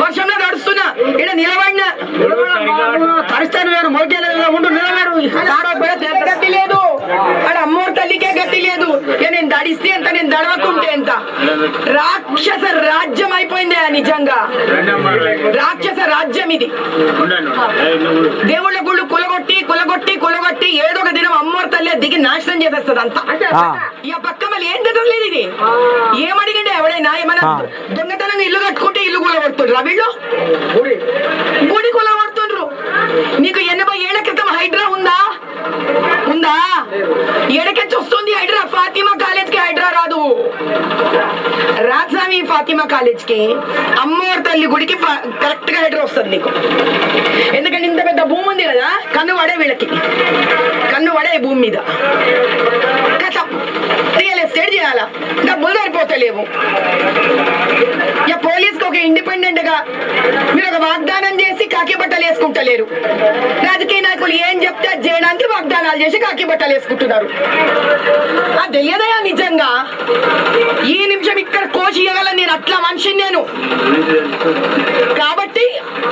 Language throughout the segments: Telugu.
వర్షంలో నడుస్తున్నా ఇక్కడ నిలబడినా తరుస్తాను నేను మొలకేలేదు ఉండు నిలబడు గట్టి లేదు ఆడ అమ్మోరు తల్లికే గట్టి లేదు ఇక నేను దడిస్తే ఎంత నేను దడవకుంటే ఎంత రాక్షస రాజ్యం అయిపోయింది నిజంగా రాక్షస రాజ్యం ఇది దేవుళ్ళ గుళ్ళు కులగొట్టి కులగొట్టి కులగొట్టి ఏదో ఒక దినం అమ్మోరు తల్లి దిగి నాశనం చేసేస్తుంది అంతా ఇక పక్క మళ్ళీ ఏం జరగలేదు ఇది ఏమడిగండి ఎవడైనా ఏమన్నా దొంగతనంగా ఇల్లు కట్టుకుంటే ఇల్లు కూలగొడుతుండ్రు వీళ్ళు గుడి కూలగొడుతుండ్రు నీకు 80 ఏళ్ల క్రితం హైడ్రా ఉందా ఉందా ఎడకెచ్చి వస్తుంది హైడ్రా ఫాతిమా కాలేజ్ కి హైడ్రా రాదు రాజస్వామి ఫాతిమా కాలేజ్ కి అమ్మవారి తల్లి గుడికి కరెక్ట్ గా హైడ్రా వస్తుంది నీకు ఎందుకంటే ఇంత పెద్ద భూమి ఉంది కదా కన్ను పడే వీళ్ళకి కన్ను పడే భూమి మీద కథ రియల్ ఎస్టేట్ చేయాలా డబ్బులు సరిపోతలేవు ఇక పోలీస్కి ఒక ఇండిపెండెంట్ గా మీరు ఒక వాగ్దానం చేసి కాకి బట్టలు వేసుకుంటలేరు రాజకీయ నాయకులు ఏం చెప్తే అది చేయడానికి వాగ్దానాలు చేసి కాకి బట్టలు వేసుకుంటున్నారు అది తెలియదయా నిజంగా ఈ నిమిషం ఇక్కడ కోచి ఇవ్వగలను నేను అట్లా మనిషిని నేను కాబట్టి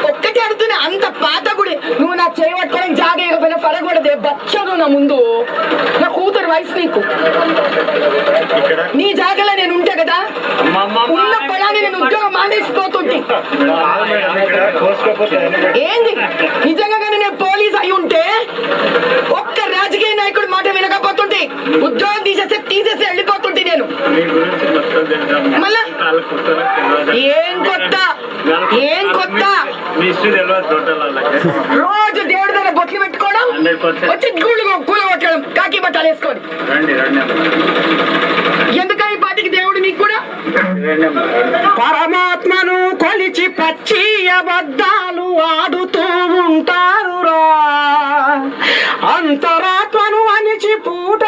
ఒక్కటి అడుగుతున్నా అంత పాత గుడి నువ్వు నాకు చేయబట్టుకోవడం జాగకపోయినా పడకూడదే బచ్చదు నా ముందు నా కూతురు వయసు నీకు నీ జాగలో నేను ఉంటా కదా ఉన్న పొలాన్ని నేను ఉద్యోగం మానేసిపోతుంటే ఏంది నిజంగా కానీ నేను పోలీస్ అయి ఉంటే ఒక్క రాజకీయ నాయకుడు మాట వినకపోతుంటే ఉద్యోగం తీసేసి వెళ్ళిపోతుంటే నేను మళ్ళా ఏం కొత్త ఏం కొత్త రోజు దేవుడి దగ్గర బొట్లు పెట్టుకోవడం వచ్చి కూల కొట్టడం కాకి బట్టాలు వేసుకొని ఎందుక ఈ పాటికి దేవుడు నీకు కూడా పరమాత్మను కొలిచి పచ్చి అబద్ధాలు ఆడుతూ ఉంటారురా అంతరాత్మను అనిచి పూట